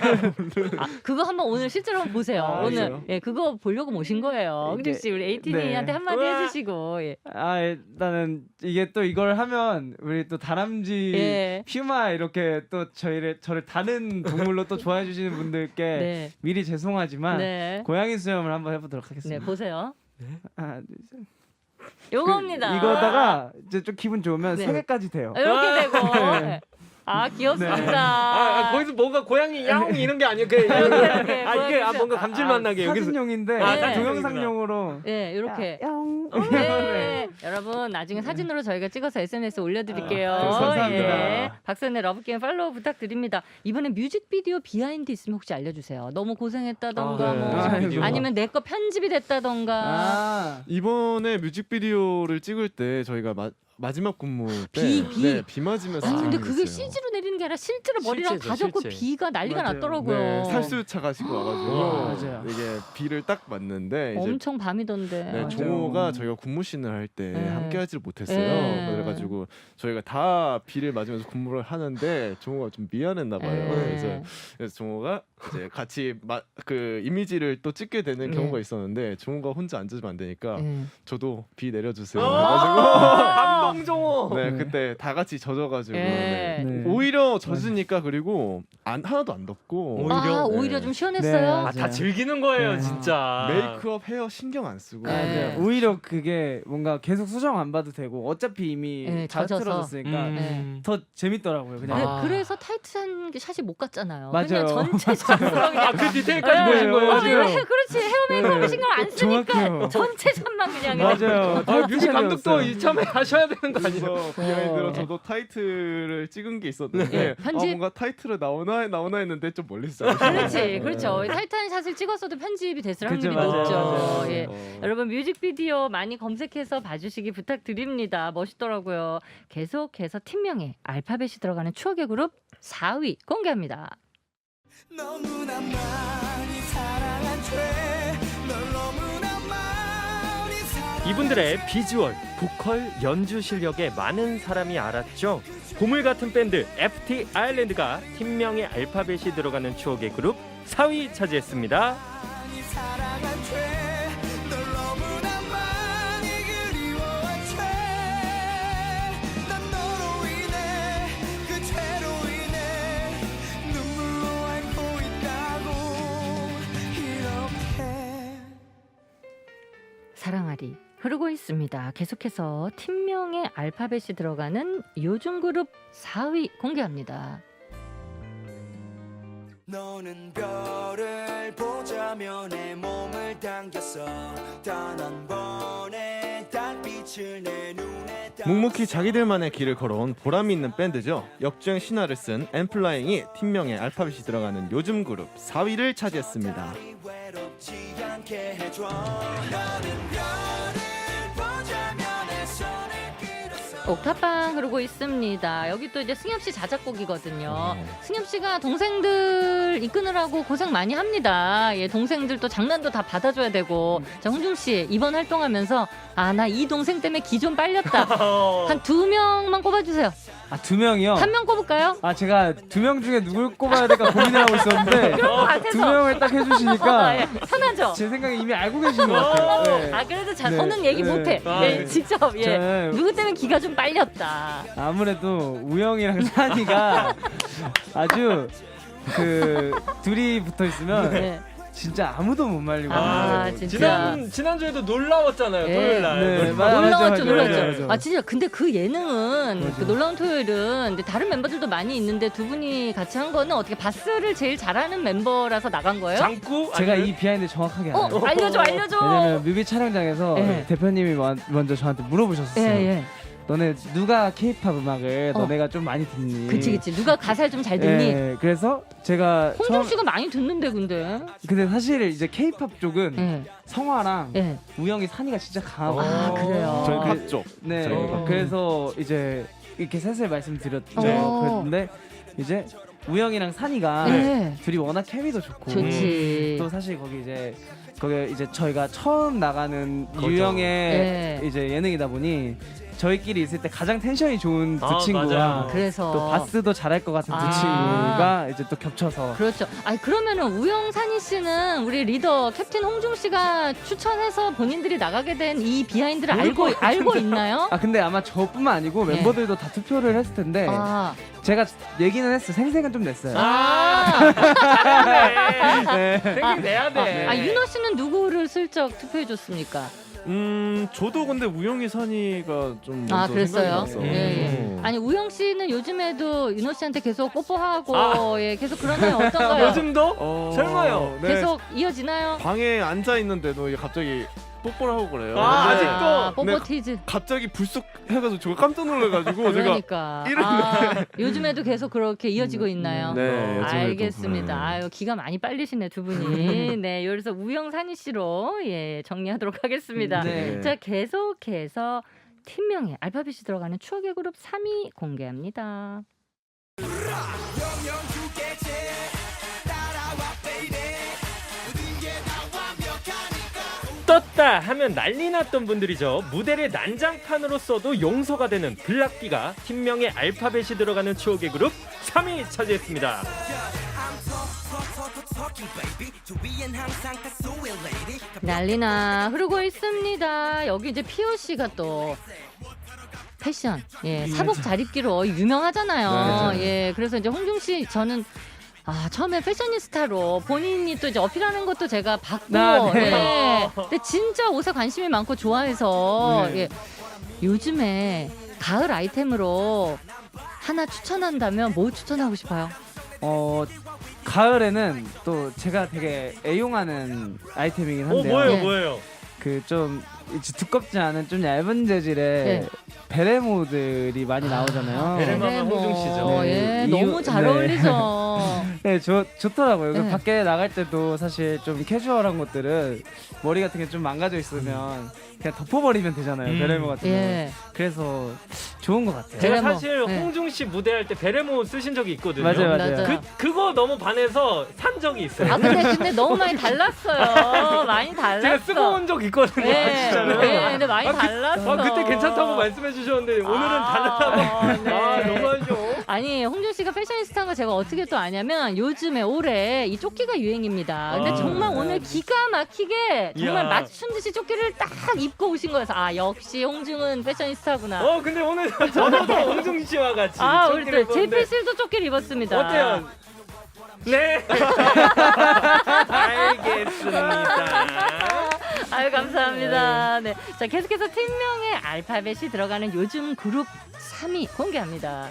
그거 한번 오늘 실제로 한번 보세요. 아, 오늘 그래요? 예 그거 보려고 모신 거예요. 이게- 홍중 씨 우리 에이티니한테 네. 한마디 우와. 해주시고. 예. 아 일단은 이게 또 이걸 하면 우리 또 다람쥐 예. 퓨마 이렇게 또 저를 다른 동물로 또 좋아해 주시는 분들께 네. 미리 죄송하지만 네. 고양이 수염을 한번 해보도록 네 하겠습니다. 보세요. 하나, 둘, 셋. 요겁니다. 이거다가 이제 좀 기분 좋으면 네. 3개까지 돼요. 이렇게 되고. 네. 아 귀엽습니다. 거기서 뭔가 고양이 야옹 이런 게 아니에요. 이렇게 이게 뭔가 감질맛 나게 여기서 사진용인데 아, 네. 동영상용으로 네 이렇게. 양. 네. 여러분 나중에 사진으로 저희가 찍어서 SNS에 올려드릴게요. 감사합니다. 예. 박선의 러브게임 팔로우 부탁드립니다. 이번에 뮤직비디오 비하인드 있으면 혹시 알려주세요. 너무 고생했다던가 아, 네. 뭐 뮤직비디오. 아니면 내 거 편집이 됐다던가. 아. 이번에 뮤직비디오를 찍을 때 저희가 마지막 근무 때 비. 네, 비 맞으면서 아니 근데 찍은 게 그게 있어요. CG로 내리는 게 아니라 실제로 머리랑 실제죠, 다 젖고 실제. 비가 난리가 맞아요. 났더라고요. 네, 살수차가 싣고 와가지고 맞아요. 이게 비를 딱 맞는데 이제 엄청 밤이던데. 네, 맞아요. 종호가 저희가 군무신을 할 때 네. 함께하지를 못했어요. 네. 그래가지고 저희가 다 비를 맞으면서 근무를 하는데 종호가 좀 미안했나 봐요. 네. 그래서 종호가 이제 같이 그 이미지를 또 찍게 되는 네. 경우가 있었는데 종호가 혼자 앉으면 안 되니까 예. 저도 비 내려주세요. 감동 종호. 네, 그때 다 같이 젖어가지고 예. 네. 네. 오히려 젖으니까 그리고 하나도 안 덥고 오히려? 아 오히려 네. 좀 시원했어요. 네. 아, 다 즐기는 거예요, 네. 진짜. 메이크업 헤어 신경 안 쓰고 네. 맞아요. 오히려 그게 뭔가 계속 수정 안 봐도 되고 어차피 이미 네, 다 젖어서. 틀어졌으니까 네. 더 재밌더라고요. 그냥 아. 그래서 타이트한 게 샷이 못 갔잖아요. 맞아요. 그냥 전체적으로 그냥 그 디테일까지 네, 보신 거예요, 맞아요. 지금? 그렇지 헤어 메이크업 네. 신경 안 쓰니까 정확해요. 전체 샷만 그냥 맞아요. 아, 뮤직 감독도 스페셜이었어요. 이참에 하셔야 되는 거 아니에요? 그래서 비하인드로 저도 타이틀을 찍은 게 있었는데 네. 편집? 뭔가 타이틀을 나오나 했는데 좀 멀리 있어요. 그렇지 그렇죠. 타이트한 샷을 찍었어도 편집이 됐을 그쵸, 확률이 맞아요. 높죠. 맞아요. 예. 어. 여러분 뮤직비디오 많이 검색해서 봐주시기 부탁드립니다. 멋있더라고요. 계속해서 팀명에 알파벳이 들어가는 추억의 그룹 4위 공개합니다. 너무나 많이 사랑한 죄널 너무나 많이 사랑 이분들의 비주얼, 보컬, 연주 실력에 많은 사람이 알았죠. 보물 같은 밴드 FT 아일랜드가 팀명에 알파벳이 들어가는 추억의 그룹 4위 차지했습니다. 많이 사랑한 죄널 너무나 날이 흐르고 있습니다. 계속해서 팀명의 알파벳이 들어가는 요즘 그룹 4위 공개합니다. 너는 별을 보자며 내 몸을 당겼어 단 한 번의 달빛을 내 눈에 묵묵히 자기들만의 길을 걸어온 보람이 있는 밴드죠. 역주행 신화를 쓴 엠플라잉이 팀명에 알파벳이 들어가는 요즘 그룹 4위를 차지했습니다. 외롭지 않게 해줘 너는 별을 보자며 내 손을 끌었어 옥탑방 흐르고 있습니다. 여기 또 이제 승엽 씨 자작곡이거든요. 승엽 씨가 동생들 이끄느라고 고생 많이 합니다. 예, 동생들 또 장난도 다 받아줘야 되고. 자, 홍중 씨 이번 활동하면서 아, 나 이 동생 때문에 기 좀 빨렸다. 한 2명만 꼽아주세요. 아, 2명이요? 한 명 꼽을까요? 아, 제가 2명 중에 누굴 꼽아야 될까 고민을 하고 있었는데 그런 것 같아서. 2명을 딱 해주시니까 예, 편하죠. 제 생각에 이미 알고 계신 것 같아요. 네. 아, 그래도 네. 저는 얘기 네. 못해. 아, 예, 네. 직접 예. 저는 누구 때문에 기가 좀 빨렸다. 아무래도 우영이랑 산이가 아주 그 둘이 붙어 있으면 네. 진짜 아무도 못 말리고. 아, 진짜. 지난주에도 놀라웠잖아요. 예. 토요일 날. 네, 놀라웠죠, 맞아요, 놀랐죠. 맞아요. 아, 진짜 근데 그 예능은 맞아요. 그 놀라운 토요일은 근데 다른 멤버들도 많이 있는데 두 분이 같이 한 거는 어떻게 바스를 제일 잘하는 멤버라서 나간 거예요? 장구? 제가 아니면- 이 비하인드 정확하게 알아요. 알려줘, 알려줘. 왜냐면 뮤비 촬영장에서 예. 대표님이 먼저 저한테 물어보셨어요. 예, 예. 너네 누가 케이팝 음악을 어. 너네가 좀 많이 듣니? 그치. 누가 가사를 좀 잘 듣니? 예, 그래서 제가 홍중 씨가 많이 듣는데 근데. 근데 사실 이제 케이팝 쪽은 예. 성화랑 예. 우영이 산이가 진짜 강하고. 아, 그래요. 저희 그- 팝 쪽. 네. 저희가. 그래서 이제 이렇게 셋을 말씀드렸죠. 어. 그랬는데 이제 우영이랑 산이가 예. 둘이 워낙 케미도 좋고. 좋지. 또 사실 거기 이제 저희가 처음 나가는 거죠. 유형의 네. 이제 예능이다 보니 저희끼리 있을 때 가장 텐션이 좋은 두 아, 친구와 맞아요. 그래서 또 바스도 잘할 것 같은 두 아. 친구가 이제 또 겹쳐서 그렇죠. 아니 그러면은 우영산이 씨는 우리 리더 캡틴 홍중 씨가 추천해서 본인들이 나가게 된 이 비하인드를 알고 있나요? 아 근데 아마 저뿐만 아니고 네. 멤버들도 다 투표를 했을 텐데 아, 제가 얘기는 했어요. 생색은 좀 냈어요. 네. 생각 내야 돼. 아 윤호 씨는 누구를 슬쩍 투표해 줬습니까? 저도 근데 우영이 산이가 좀 먼저 아 그랬어요. 생각이 예, 났어. 예. 아니 우영 씨는 요즘에도 윤호 씨한테 계속 뽀뽀하고 예 계속 그러나요? 어떤가요? 요즘도? 설마요? 네. 계속 이어지나요? 방에 앉아 있는데도 갑자기 뽀뽀를 하고 그래요. 아, 근데 아직도? 아, 뽀뽀 네. 티즈. 갑자기 불쑥 해가지고 제가 깜짝 놀라가지고 제가 그러니까 아, 요즘에도 계속 그렇게 이어지고 있나요? 네, 요즘에도. 알겠습니다. 네. 아유 기가 많이 빨리시네 두 분이. 네, 여기서 우영산이 씨로 예 정리하도록 하겠습니다. 네. 자 계속해서 팀명에 알파벳이 들어가는 추억의 그룹 3위 공개합니다. 떴다 하면 난리 났던 분들이죠. 무대를 난장판으로 써도 용서가 되는 블락비가 팀명에 알파벳이 들어가는 추억의 그룹 3위 차지했습니다. 난리나 흐르고 있습니다. 여기 이제 피오 씨가 또 패션, 예, 사복 잘 입기로 유명하잖아요. 네. 예, 그래서 이제 홍중 씨 저는 처음에 패셔니스타로 본인이 또 이제 어필하는 것도 제가 봤고, 아, 네. 예. 근데 진짜 옷에 관심이 많고 좋아해서 네. 예, 요즘에 가을 아이템으로 하나 추천한다면 뭐 추천하고 싶어요? 가을에는 또 제가 되게 애용하는 아이템이긴 한데요. 네. 뭐예요? 그 좀 두껍지 않은 좀 얇은 재질의 네. 베레모들이 많이 나오잖아요. 베레모. 베레모는 홍중 씨죠. 예, 네. 너무 잘 네. 어울리죠. 네, 좋더라고요. 그 네. 밖에 나갈 때도 사실 좀 캐주얼한 것들은 머리 같은 게 좀 망가져 있으면 그냥 덮어버리면 되잖아요. 베레모 같은 거. 예. 그래서 좋은 것 같아요. 제가 베레모. 사실 네. 홍중 씨 무대할 때 베레모 쓰신 적이 있거든요. 맞아요. 맞아요. 그거 너무 반해서 산 적이 있어요. 아 근데 너무 많이 달랐어요. 많이 달랐어. 제가 쓰고 온 적 있거든요. 네, 진짜로. 네, 근데 많이 아, 그- 달랐어. 그때 괜찮다고 말씀해 주셨는데 오늘은 다르다고. 네. 아, 너무하죠. 아니 홍준 씨가 패셔니스타인 거 제가 어떻게 또 아냐면 요즘에 올해 이 조끼가 유행입니다. 근데 아, 정말 네. 오늘 기가 막히게 정말 이야. 맞춘 듯이 조끼를 딱 입고 오신 거여서 역시 홍중은 패셔니스타구나. 근데 오늘 저도 홍중 씨와 같이 우리 조끼를 또 입었는데 제필씨도 조끼를 입었습니다. 어때요? 네. 알겠습니다. 아유 감사합니다. 네. 자 계속해서 팀명의 알파벳이 들어가는 요즘 그룹 3위 공개합니다.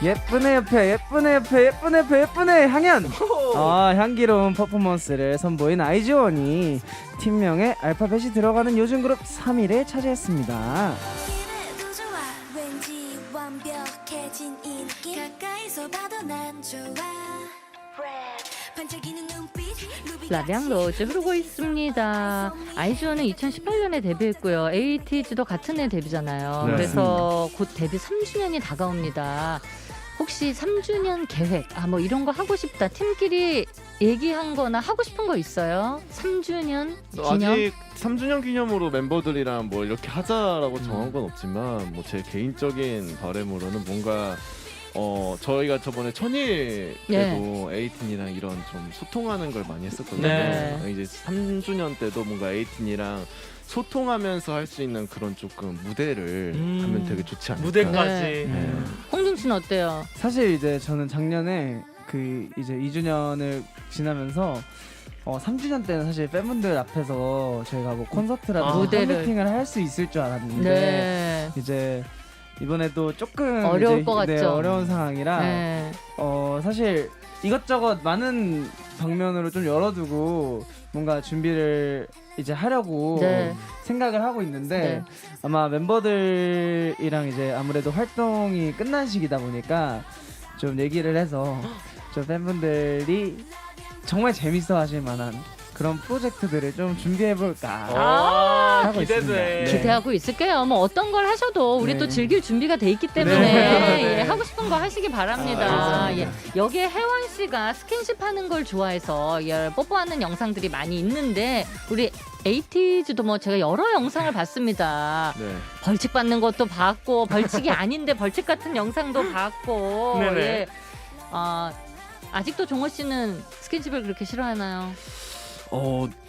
예쁘네 옆에 예쁘네 옆에 예쁘네 옆에 예쁘네 향연. 향기로운 퍼포먼스를 선보인 아이즈원이 팀명에 알파벳이 들어가는 요즘 그룹 3위를 차지했습니다. 이래도 좋아 왠지 완벽해진 이 느낌 가까이서 봐도 난 좋아 반짝이는 눈빛 라비앙 로즈 흐르고 있습니다. 아이즈원은 2018년에 데뷔했고요. 에이티즈도 같은 해 데뷔잖아요. 네. 그래서 곧 데뷔 3주년이 다가옵니다. 혹시 3주년 계획, 뭐 이런 거 하고 싶다. 팀끼리 얘기한 거나 하고 싶은 거 있어요? 3주년 기념? 아직 3주년 기념으로 멤버들이랑 뭐 이렇게 하자라고 정한 건 없지만 뭐 제 개인적인 바람으로는 뭔가 저희가 저번에 천일 때도 에이틴이랑 이런 좀 소통하는 걸 많이 했었거든요. 네. 이제 3주년 때도 뭔가 에이틴이랑 소통하면서 할 수 있는 그런 조금 무대를 하면 되게 좋지 않을까. 무대까지. 네. 홍중 씨는 어때요? 사실 이제 저는 작년에 그 이제 2주년을 지나면서 3주년 때는 사실 팬분들 앞에서 저희가 뭐 콘서트라든지 무대를. 팬미팅을 할 수 있을 줄 알았는데 네. 이제 이번에도 조금 어려울 이제, 것 같죠? 네, 어려운 상황이라 네. 사실 이것저것 많은 방면으로 좀 열어두고 뭔가 준비를 이제 하려고 네. 생각을 하고 있는데 네. 아마 멤버들이랑 이제 아무래도 활동이 끝난 시기다 보니까 좀 얘기를 해서 좀 팬분들이 정말 재밌어 하실 만한 그런 프로젝트들을 좀 준비해 볼까 하고 기대돼. 있습니다. 네. 기대하고 있을게요. 뭐 어떤 걸 하셔도 우리 네. 또 즐길 준비가 돼 있기 때문에 네. 예, 하고 싶은 거 하시기 바랍니다. 예. 여기에 혜원 씨가 스킨십 하는 걸 좋아해서 뽀뽀하는 영상들이 많이 있는데 우리 에이티즈도 뭐 제가 여러 영상을 봤습니다. 네. 벌칙 받는 것도 봤고 벌칙이 아닌데 벌칙 같은 영상도 봤고 네네. 예. 아직도 종호 씨는 스킨십을 그렇게 싫어하나요?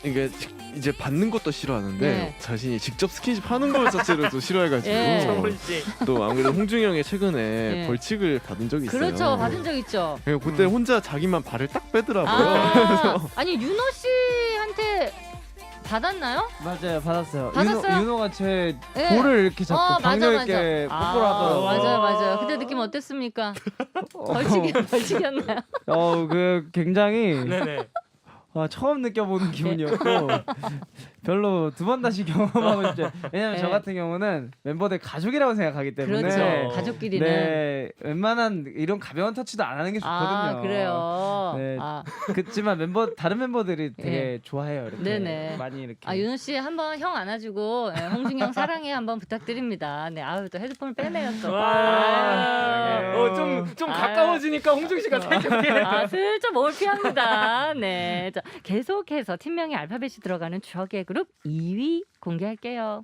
이게 이제 받는 것도 싫어하는데 네. 자신이 직접 스킨십 하는 것 자체로도 싫어해가지고 예. 정훈 씨. 또 아무래도 홍중이 형이 최근에 예. 벌칙을 받은 적이 있어요. 그렇죠. 받은 적 있죠. 그때 혼자 자기만 발을 딱 빼더라고요. 아니 윤호 씨한테 받았나요? 맞아요, 받았어요. 받았어요? 윤호가 제 네. 볼을 이렇게 잡고 맞아, 강력 맞아. 있게 뽀뽀를 하더라고요. 맞아요. 그때 느낌 어땠습니까? 벌칙이었나요? 그 굉장히 네네. 처음 느껴보는 기분이었고 별로 두 번 다시 경험하고 싶지. 왜냐면 네. 저 같은 경우는 멤버들 가족이라고 생각하기 때문에 그렇죠. 가족끼리는. 네, 웬만한 이런 가벼운 터치도 안 하는 게 좋거든요. 그래요. 네. 그렇지만 다른 멤버들이 되게 네. 좋아해요. 이렇게 네네. 많이 이렇게. 윤호 씨 한번 형 안아주고 홍중이 형 사랑해 한번 부탁드립니다. 네, 또 헤드폰을 빼네요 또. 좀 가까워지니까 홍중 씨가 살짝 슬쩍 몸을 피합니다. 네, 자, 계속해서 팀명의 알파벳이 들어가는 추억의 그룹 2위 공개할게요.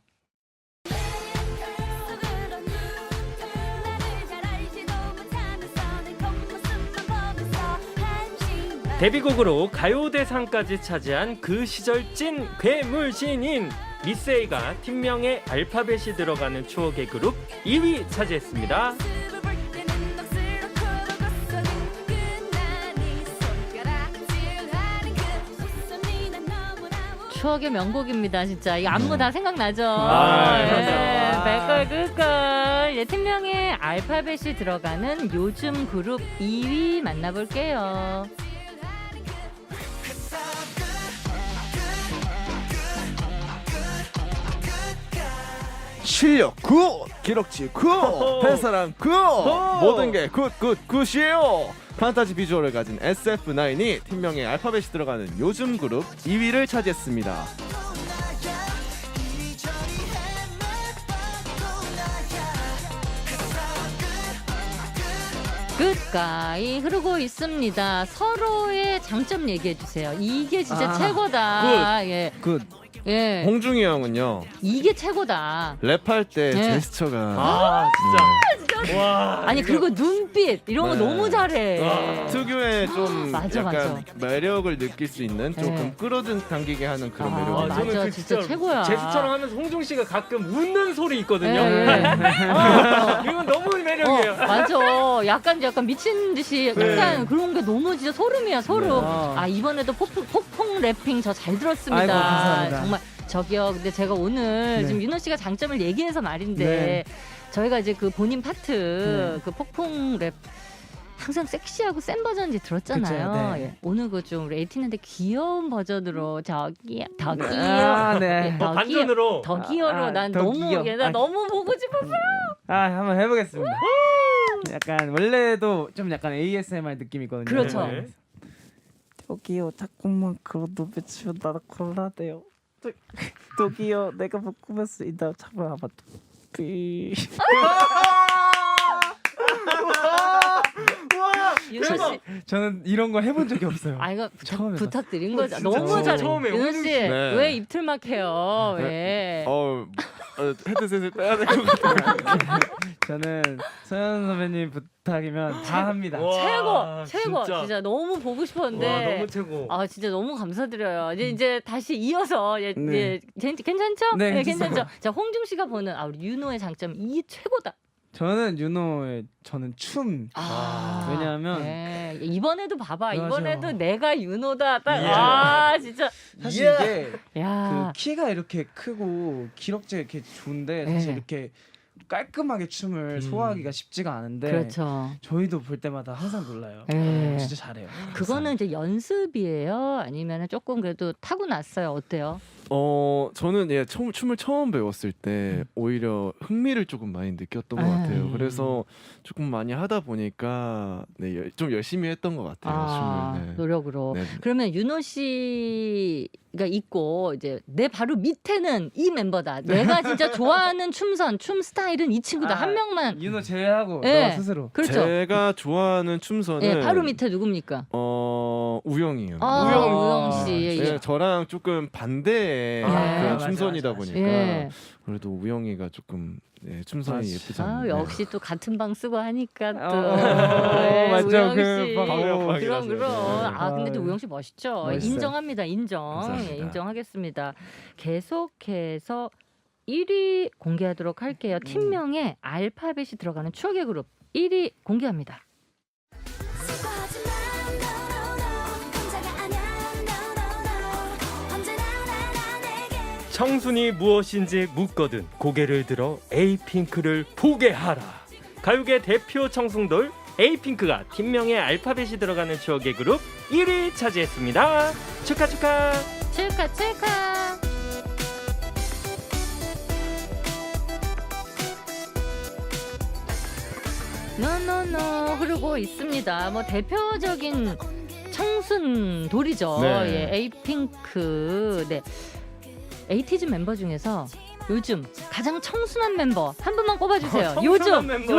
데뷔곡으로 가요대상까지 차지한 그 시절 찐 괴물신인 미세이가 팀명에 알파벳이 들어가는 추억의 그룹 2위 차지했습니다. 추억의 명곡입니다, 진짜. 이 안무 다 생각나죠? 감사합니다. 백걸 그걸. 예, 팀명에 알파벳이 들어가는 요즘 그룹 2위 만나볼게요. 실력 굿, 기록지 굿, 팬사랑 굿, 모든 게 굿이에요. 판타지 비주얼을 가진 SF9이 팀명에 알파벳이 들어가는 요즘 그룹 2위를 차지했습니다. 굿가이 흐르고 있습니다. 서로의 장점 얘기해 주세요. 이게 진짜 아, 최고다. 예. 굿. 예, 홍중이 형은요 이게 최고다. 랩할 때 네. 제스처가 아 진짜. 와. 아니 그리고 눈빛 이런 거 네. 너무 잘해. 와. 특유의 좀 맞아, 약간 매력을 느낄 수 있는 조금 네. 끌어당기게 하는 그런 아, 매력이 맞아. 있어요. 진짜 최고야. 제스처럼 하면서 홍중 씨가 가끔 웃는 소리 있거든요. 예, 예. 이건 너무 매력이에요. 맞아. 약간 미친 듯이 약간 네. 그런 게 너무 진짜 소름이야, 소름. 네. 아, 이번에도 폭풍 래핑 저 잘 들었습니다. 아이고, 감사합니다. 정말 저기요. 근데 제가 오늘 네. 지금 윤호 씨가 장점을 얘기해서 말인데 네. 저희가 이제 그 본인 파트 네. 그 폭풍 랩 항상 섹시하고 센 버전 이제 들었잖아요. 그쵸, 네. 예. 오늘 그 좀 레이티는데 귀여운 버전으로 저기요. 아, 네. 예, 더 반전으로. 더 귀여로 아, 난 더 너무 귀여. 나 아, 너무 보고 싶었어. 아, 한번 해보겠습니다. 약간 원래도 좀 약간 ASMR 느낌이 있거든요. 그렇죠. 네. 저기요, 자꾸만 그런 눈빛 치면 나도 곤란해요. 저기요, 내가 못 꾸몄습니다. 잡아봐. 윤호 씨. 저는 이런 거 해본 적이 없어요. 아 이거 처음 해봤어요. 부탁드린 거죠. 진짜 너무 처음 잘해. 처음에 윤호 씨, 네. 왜 입틀막 해요? 왜? 헤드셋을 빼야 될 것 같아요. 저는 서현 선배님 부탁이면 다 합니다. 와, 최고. 진짜 너무 보고 와, 싶었는데. 너무 최고. 아 진짜 너무 감사드려요. 이제 다시 이어서 네. 괜찮죠? 네, 괜찮죠. 자 홍중 씨가 보는 우리 윤호의 장점 이게 최고다. 저는 윤호의 저는 춤. 왜냐하면 네. 이번에도 봐봐. 맞아. 이번에도 내가 윤호다. 딱. 이야. 아 진짜. 사실 이게 야. 그 키가 이렇게 크고 기럭지가 이렇게 좋은데 사실 네. 이렇게 깔끔하게 춤을 소화하기가 쉽지가 않은데 그렇죠. 저희도 볼 때마다 항상 놀라요. 네. 진짜 잘해요. 그거는 이제 연습이에요? 아니면 조금 그래도 타고났어요? 어때요? 저는 춤을 처음 배웠을 때 오히려 흥미를 조금 많이 느꼈던 것 같아요. 그래서 조금 많이 하다 보니까 좀 열심히 했던 것 같아요. 춤을. 네. 노력으로. 네. 그러면 윤호 씨가 있고 이제 내 바로 밑에는 이 멤버다. 내가 진짜 좋아하는 춤 스타일은 이 친구다. 한 명만. 윤호 제외하고 네. 너 스스로. 그렇죠. 제가 좋아하는 춤선은 예, 바로 밑에 누굽니까? 우영이요. 우영 씨. 네, 저랑 조금 반대의 그런 맞아, 춤선이다 맞아, 맞아. 보니까 예. 그래도 우영이가 조금 춤선이 맞아. 예쁘지 않나요? 역시 또 같은 방 쓰고 하니까 또. 맞죠. 우영 그 씨. 방- 방역방이라서. 그럼. 네. 아 근데 또 우영 씨 멋있죠. 멋있어요. 인정합니다. 인정. 감사합니다. 예, 인정하겠습니다. 계속해서 1위 공개하도록 할게요. 팀명에 알파벳이 들어가는 추억의 그룹 1위 공개합니다. 슬퍼하지만 no no no 혼자가 아냐 no no no 언제나 나 내게 청순이 무엇인지 묻거든 고개를 들어 에이핑크를 보게 하라. 가요계 대표 청순돌 에이핑크가 팀명에 알파벳이 들어가는 추억의 그룹 1위 차지했습니다. 축하. 축하. 노노노 흐르고 있습니다. 뭐 대표적인 청순 돌이죠. 네. 예, 에이핑크. 네. 에이티즈 멤버 중에서 요즘 가장 청순한 member 한 분만 꼽아주세요. 청순한 멤버요?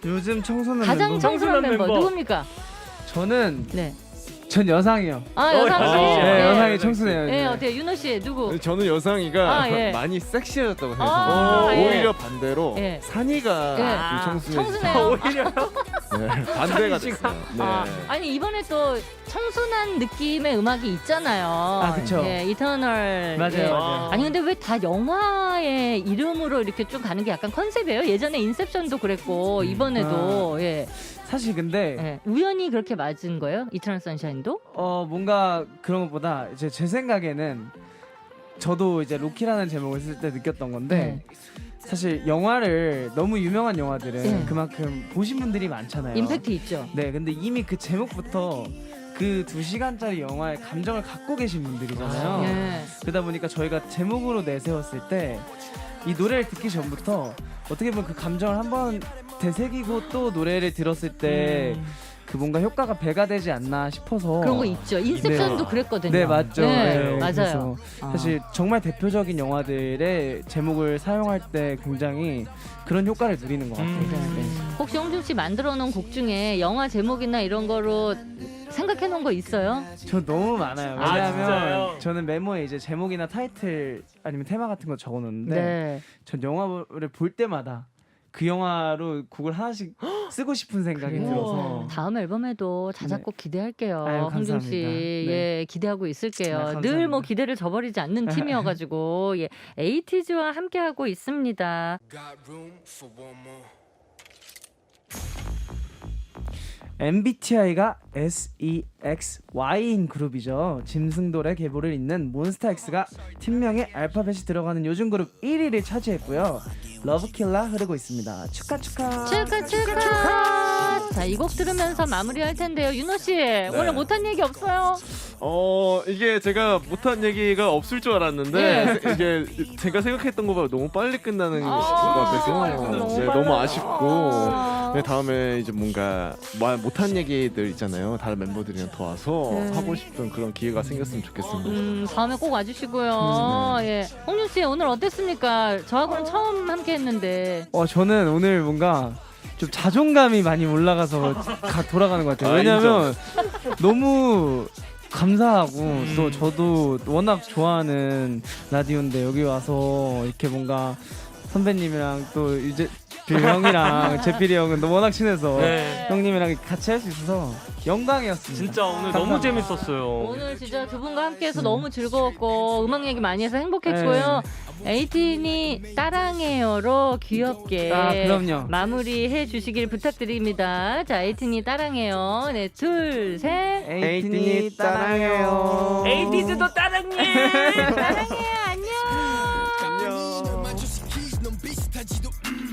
요즘 청소년 가장 멤버? 청순한 청순한 멤버 멤버. 누굽니까? 저는 네. 전 여상이요. 여상 씨. 네, 네, 예. 여상이 청순해요. 예, 어때요? 윤호 씨 누구? 저는 여상이가 아, 예. 많이 섹시해졌다고 아, 생각해요. 예. 오히려 반대로 예. 산이가 예. 좀 청순해요. 오히려 네, 반대가 산이 됐어요. 네. 아니 이번에 또 청순한 느낌의 음악이 있잖아요. 아, 그쵸. 예, 이터널. 맞아요, 예. 맞아요. 아니 근데 왜 다 영화의 이름으로 이렇게 좀 가는 게 약간 컨셉이에요? 예전에 인셉션도 그랬고 이번에도 예. 사실 근데 예. 우연히 그렇게 맞은 거예요? 이터널 선샤인도? 뭔가 그런 것보다 이제 제 생각에는 저도 이제 로키라는 제목을 쓸 때 느꼈던 건데 사실 영화를 너무 유명한 영화들은 네. 그만큼 보신 분들이 많잖아요. 임팩트 있죠. 네, 근데 이미 그 제목부터 그 2시간짜리 영화의 감정을 갖고 계신 분들이잖아요. 예. 그러다 보니까 저희가 제목으로 내세웠을 때 이 노래를 듣기 전부터 어떻게 보면 그 감정을 한번 되새기고 또 노래를 들었을 때 그 뭔가 효과가 배가 되지 않나 싶어서 그런 거 있죠. 인셉션도 네. 그랬거든요. 네, 맞죠. 네, 네, 맞아요. 그래서 사실 정말 대표적인 영화들의 제목을 사용할 때 굉장히 그런 효과를 누리는 것 같아요. 네. 혹시 홍준 씨 만들어 놓은 곡 중에 영화 제목이나 이런 거로 생각해 놓은 거 있어요? 저 너무 많아요. 아, 왜냐하면 진짜요? 저는 메모에 이제 제목이나 타이틀 아니면 테마 같은 거 적어놓는데 네. 전 영화를 볼 때마다 그 영화로 곡을 하나씩 쓰고 싶은 생각이 그래요? 들어서 다음 앨범에도 자작곡 기대할게요. 아유, 홍중 씨, 감사합니다. 네. 예, 기대하고 있을게요. 네, 늘 감사합니다. 뭐 기대를 저버리지 않는 팀이어가지고 예, 에이티즈와 함께하고 있습니다. MBTI가 SEXY인 그룹이죠. 짐승돌의 계보를 잇는 몬스타엑스가 팀명에 알파벳이 들어가는 요즘 그룹 1위를 차지했고요. 러브킬라 흐르고 있습니다. 축하. 축하. 자, 이 곡 들으면서 마무리할 텐데요. 윤호 씨, 오늘 못한 얘기 없어요? 이게 제가 못한 얘기가 없을 줄 알았는데 이게 제가 생각했던 것보다 너무 빨리 끝나는 것 같아서 네, 너무 아쉽고 네, 다음에 이제 뭔가 못한 얘기들 있잖아요. 다른 멤버들이랑 더 와서 네. 하고 싶은 그런 기회가 생겼으면 좋겠습니다. 다음에 꼭 와주시고요. 예, 홍윤 씨 오늘 어땠습니까? 저하고는 처음 함께했는데. 저는 오늘 뭔가 좀 자존감이 많이 올라가서 돌아가는 것 같아요. 왜냐면 너무 감사하고 또 저도 워낙 좋아하는 라디오인데 여기 와서 이렇게 뭔가 선배님이랑 또 이제 형이랑 제필이 형은 워낙 친해서 네. 형님이랑 같이 할 수 있어서 영광이었습니다. 진짜 오늘 너무 재밌었어요. 오늘 진짜 두 분과 함께해서 너무 즐거웠고 음악 얘기 많이 해서 행복했고요. 에이틴이 따랑해요로 귀엽게 그럼요. 마무리해 주시길 부탁드립니다. 자, 에이틴이 따랑해요. 네, 둘, 셋. 에이틴이 따랑해요. 에이티즈도 따랑해. 따랑해, 안녕.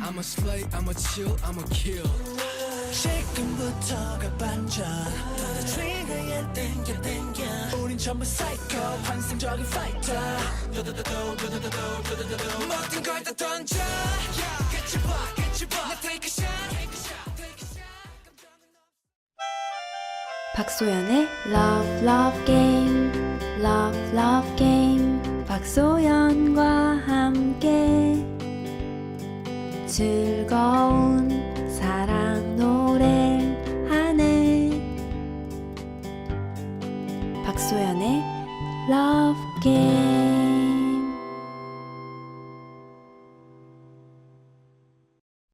I'm a slay, I'm a chill, I'm a kill. 지금부터가 반전. 더 트리거에 땡겨. 우린 전부 psycho, 환상적인 fighter. 모든 걸 다 던져. Get your bar. Now take a shot. 박소연의 Love Love Game Love Love Game 박소연과 함께 즐거운 사랑 노래하네 박소연의